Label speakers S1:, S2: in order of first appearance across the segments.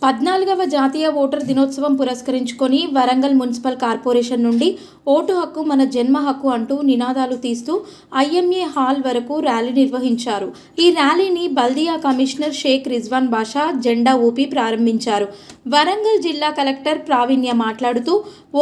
S1: 14వ జాతీయ ఓటర్ దినోత్సవం పురస్కరించుకొని వరంగల్ మున్సిపల్ కార్పొరేషన్ నుండి ఓటు హక్కు మన జన్మ హక్కు అంటూ నినాదాలు తీస్తూ ఐఎంఏ హాల్ వరకు ర్యాలీ నిర్వహించారు. ఈ ర్యాలీని బల్దియా కమిషనర్ షేక్ రిజ్వాన్ బాషా జెండా ఊపి ప్రారంభించారు. వరంగల్ జిల్లా కలెక్టర్ ప్రావీణ్య మాట్లాడుతూ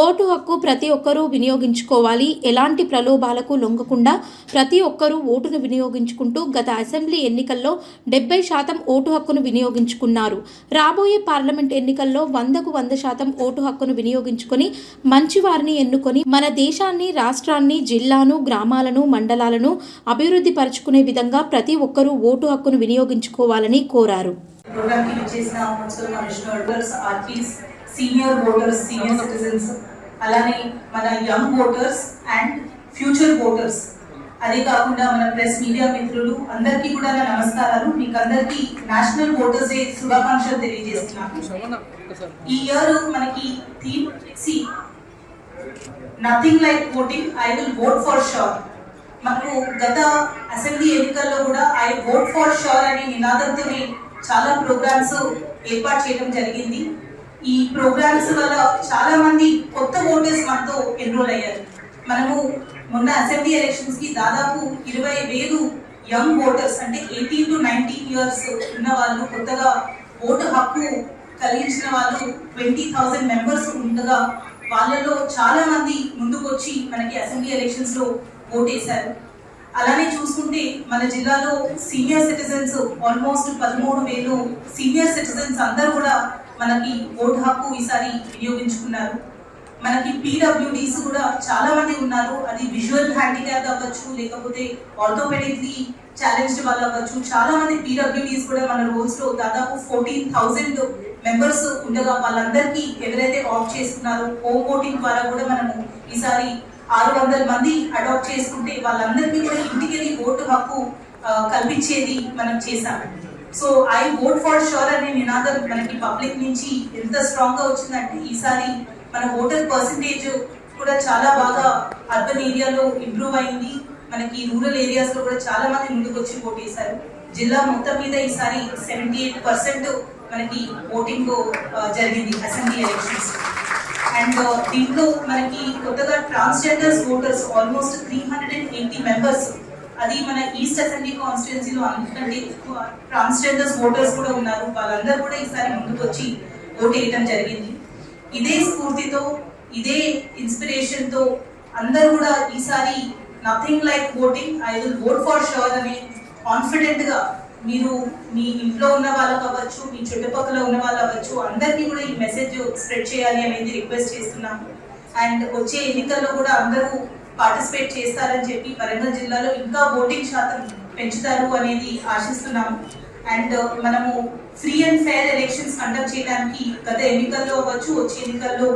S1: ఓటు హక్కు ప్రతి ఒక్కరూ వినియోగించుకోవాలి, ఎలాంటి ప్రలోభాలకు లొంగకుండా ప్రతి ఒక్కరూ ఓటును వినియోగించుకుంటూ గత అసెంబ్లీ ఎన్నికల్లో 70% ఓటు హక్కును వినియోగించుకున్నారు. రాబోయే పార్లమెంట్ ఎన్నికల్లో 100% ఓటు హక్కును వినియోగించుకొని మంచివారిని ఎన్నుకొని మన దేశాన్ని, రాష్ట్రాన్ని, జిల్లాను, గ్రామాలను, మండలాలను అభివృద్ధి పరుచుకునే విధంగా ప్రతి ఒక్కరూ ఓటు హక్కును వినియోగించుకోవాలని కోరారు.
S2: సీనియర్ ఓటర్స్, సీనియర్ సిటిజన్స్, అలానే మన young voters and future voters, అదే కాకుండా మన ప్రెస్ మీడియా మిత్రులు అందరికీ కూడా నా నమస్కారాలు. మీకు అందరికీ నేషనల్ ఓటర్స్ డే శుభాకాంక్షలు తెలియజేస్తున్నాను. ఈ ఇయర్ మనకి theme nothing like voting, I will vote for sure. మనకు గత అసెంబ్లీ ఎన్నికల్లో కూడా ఐ ఓట్ ఫర్ షూర్ అనే నినాదంతోనే చాలా ప్రోగ్రామ్స్ ఏర్పాటు చేయడం జరిగింది. ఈ ప్రోగ్రామ్స్ వల్ల చాలా మంది కొత్త ఓటర్స్ మనతో ఎన్రోల్ అయ్యారు. మనము మొన్న అసెంబ్లీ ఎలక్షన్స్ కి దాదాపు 20,000 యంగ్ ఓటర్స్, అంటే 18 to 19 years ఉన్న వాళ్ళు, కొత్తగా ఓటు హక్కు కలిగించిన వాళ్ళు 20,000 మెంబర్స్ ఉండగా వాళ్ళలో చాలా మంది ముందుకు వచ్చి మనకి అసెంబ్లీ ఎలక్షన్స్ లో ఓటేశారు. అలానే చూసుకుంటే మన జిల్లాలో senior citizens almost 13,000 senior citizens అందరూ కూడా మనకి ఓటు హక్కు ఈసారి వినియోగించుకున్నారు. మనకి పీడబ్ల్యూడీస్ కూడా చాలా మంది ఉన్నారు. అది విజువల్ హ్యాండిక్యాప్ అవ్వచ్చు, లేకపోతే ఆర్థోపెడిక్లీ ఛాలెంజ్డ్ వాళ్ళు అవ్వచ్చు. చాలా మంది పీడబ్ల్యూడీస్ కూడా మన రోల్స్ లో దాదాపు 14,000 మెంబర్స్ ఉండగా వాళ్ళందరికీ ఎవరైతే ఆప్ట్ చేసుకున్నారో హోమ్ ఓటింగ్ ద్వారా కూడా మనము ఈసారి 600 మంది అడాప్ట్ చేసుకుంటే వాళ్ళందరికీ కూడా ఇంటికెళ్ళి ఓటు హక్కు కల్పించేది మనం చేశాము. So I vote for sure అనే నినాదం మనకి పబ్లిక్ నుంచి ఎంత స్ట్రాంగ్ గా వచ్చిందంటే ఈసారి మన ఓటర్ పర్సంటేజ్ కూడా చాలా బాగా అర్బన్ ఏరియాలో ఇంప్రూవ్ అయింది. మనకి రూరల్ ఏరియాస్ లో కూడా చాలా మంది ముందుకు వచ్చి ఓటేశారు. జిల్లా మొత్తం మీద ఈసారి 78% మనకి ఓటింగ్ జరిగింది అసెంబ్లీ ఎలక్షన్స్. అండ్ దీంట్లో మనకి కొత్తగా ట్రాన్స్జెండర్స్ ఓటర్స్ ఆల్మోస్ట్ 380 మెంబర్స్, అది మన ఈస్ట్ అసెంబ్లీ కాన్స్టిట్యున్సీలో అంతకంటే ఎక్కువ ట్రాన్స్జెండర్స్ ఓటర్స్ కూడా ఉన్నారు. వాళ్ళందరూ కూడా ఈసారి ముందుకు వచ్చి ఓట్ వేయడం జరిగింది. ఇదే స్ఫూర్తితో, ఇదే ఇన్స్పిరేషన్ తో అందరూ కూడా ఈసారి nothing like voting, I will vote for sure అని కాన్ఫిడెంట్ గా మీరు మీ ఇంట్లో ఉన్న వాళ్ళకి అవ్వచ్చు, మీ చుట్టుపక్కల ఉన్న వాళ్ళు అవ్వచ్చు, అందరికీ కూడా ఈ మెసేజ్ స్ప్రెడ్ చేయాలి అనేది రిక్వెస్ట్ చేస్తున్నాము. అండ్ వచ్చే ఎన్నికల్లో కూడా అందరూ పార్టిసిపేట్ చేస్తారని చెప్పి వరంగల్ జిల్లాలో ఇంకా ఓటింగ్ శాతం పెంచుతారు అనేది ఆశిస్తున్నాము. అండ్ మనము free and fair elections conduct చేయడానికి గత ఎన్నికల్లో అవ్వచ్చు, వచ్చే ఎన్నికల్లో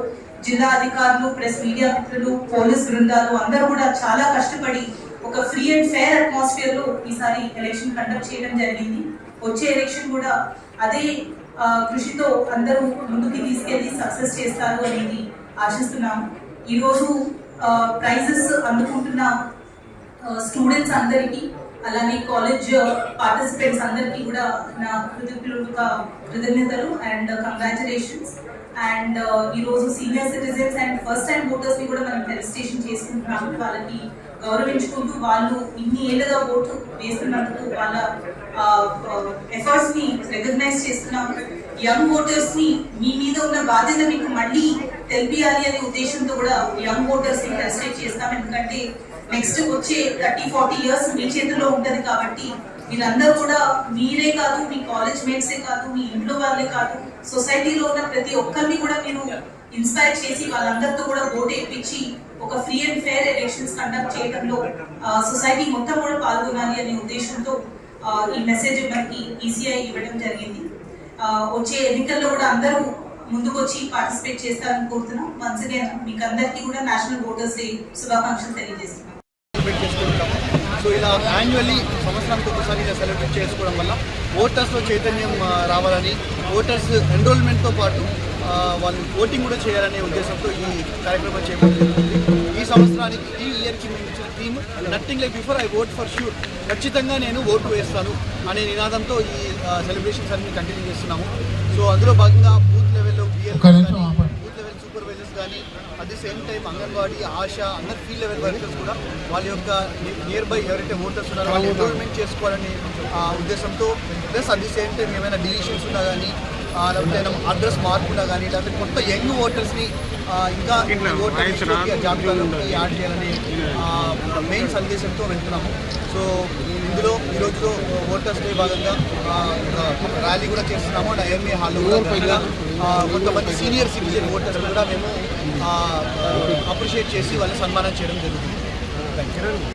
S2: జిల్లా అధికారులు, ప్రెస్ మీడియా మిత్రులు, పోలీస్ బృందాలు అందరూ కూడా చాలా కష్టపడి ఒక ఫ్రీ అండ్ ఫెయిర్ అట్మాస్ఫియర్ లో ఈసారి ఎలక్షన్ కండక్ట్ చేయడం జరిగింది. వచ్చే ఎలక్షన్ కూడా అదే కృషితో అందరూ ముందుకు తీసుకెళ్లి సక్సెస్ చేస్తారు అనేది ఆశిస్తున్నాము. ఈరోజు ప్రైజెస్ అందుకుంటున్న స్టూడెంట్స్ అందరికీ, అలానే కాలేజ్ పార్టిసిపెంట్స్ అందరికీ కూడా నా కృతజ్ఞతలు అండ్ కంగ్రాచులేషన్స్. అండ్ ఈరోజు senior citizens and first time voters ని కూడా మనం ఫెలిసిటేషన్ చేసుకుంటున్నాము. వాళ్ళకి గౌరవించుకుంటూ వాళ్ళు ఇన్ని ఏళ్ళగా ఓటు వేస్తున్నందుకు వాళ్ళ ఎఫర్ట్స్ ని రికగ్నైజ్ చేస్తున్నాము. యంగ్ ఓటర్స్ ని మీ మీద ఉన్న బాధ్యత మీకు మళ్ళీ తెలిపియాలి అనే ఉద్దేశంతో కూడా యంగ్ ఓటర్స్ ని ఫెలిసిటేట్ చేస్తాం. ఎందుకంటే నెక్స్ట్ వచ్చే 30-40 years మీ చేతిలో ఉంటది కాబట్టి వీళ్ళందరూ కూడా మీరే కాదు, మీ కాలేజ్ మేట్సే కాదు, మీ ఇంట్లో వాళ్ళే కాదు, సొసైటీలో ఉన్న ప్రతి ఒక్కరిని కూడా మీరు ఇన్స్పైర్ చేసి వాళ్ళందరితో కూడా ఓటు వేయించి ఒక free and fair elections conduct చేయడంలో సొసైటీ మొత్తం కూడా పాల్గొనాలి అనే ఉద్దేశంతో ఈ మెసేజ్ మనకి ఈసీఐ ఇవ్వడం జరిగింది. వచ్చే ఎన్నికల్లో కూడా అందరూ ముందుకు వచ్చి పార్టిసిపేట్ చేస్తారని కోరుతున్నాం. వన్స్ అగైన్ మీకు అందరికీ కూడా నేషనల్ ఓటర్స్ డే శుభాకాంక్షలు తెలియజేస్తున్నాం.
S3: సో ఇలా యాన్యువల్లీ సంవత్సరానికి ఒకసారి ఇలా సెలబ్రేట్ చేసుకోవడం వల్ల ఓటర్స్లో చైతన్యం రావాలని, ఓటర్స్ ఎన్రోల్మెంట్తో పాటు వాళ్ళు ఓటింగ్ కూడా చేయాలనే ఉద్దేశంతో ఈ కార్యక్రమం చేపడుతుంది. ఈ సంవత్సరానికి, ఈ ఇయర్కి మేము ఇచ్చిన theme nothing like before, I vote for sure, ఖచ్చితంగా నేను ఓటు వేస్తాను అనే నినాదంతో ఈ సెలబ్రేషన్స్ అన్ని కంటిన్యూ చేస్తున్నాము. సో అందులో భాగంగా బూత్ లెవెల్లో
S4: ఒక్క నిమిషం ఆపండి.
S3: బూత్ లెవెల్ సూపర్వైజర్స్ కానీ at the same time anganwadi ASHA అందరు ఫీల్డ్ లెవెల్ వర్కర్స్ కూడా వాళ్ళ యొక్క నియర్ బై ఎవరైతే ఓటర్స్ ఉన్నారో వాళ్ళు ఎన్రోల్మెంట్ చేసుకోవాలనే ఉద్దేశంతో plus at the same time ఏమైనా డిలీషన్స్ ఉన్నా కానీ లేకపోతే అడ్రస్ మార్పు ఉన్నా కానీ లేకపోతే కొత్త యంగ్ ఓటర్స్ని ఇంకా ఓటర్ జాబితాలోకి యాడ్ చేయాలని మెయిన్ సందేశంతో వెళ్తున్నాము. సో ఇందులో ఈ రోజులో ఓటర్స్ డే భాగంగా ర్యాలీ కూడా చేస్తున్నాము. అండ్ ఐఎంఏ హాల్లో కూడా భాగంగా కొంతమంది సీనియర్ సిటిజన్ ఓటర్స్ కూడా మేము అప్రిషియేట్ చేసి వాళ్ళని సన్మానం చేయడం జరుగుతుంది. Thank you.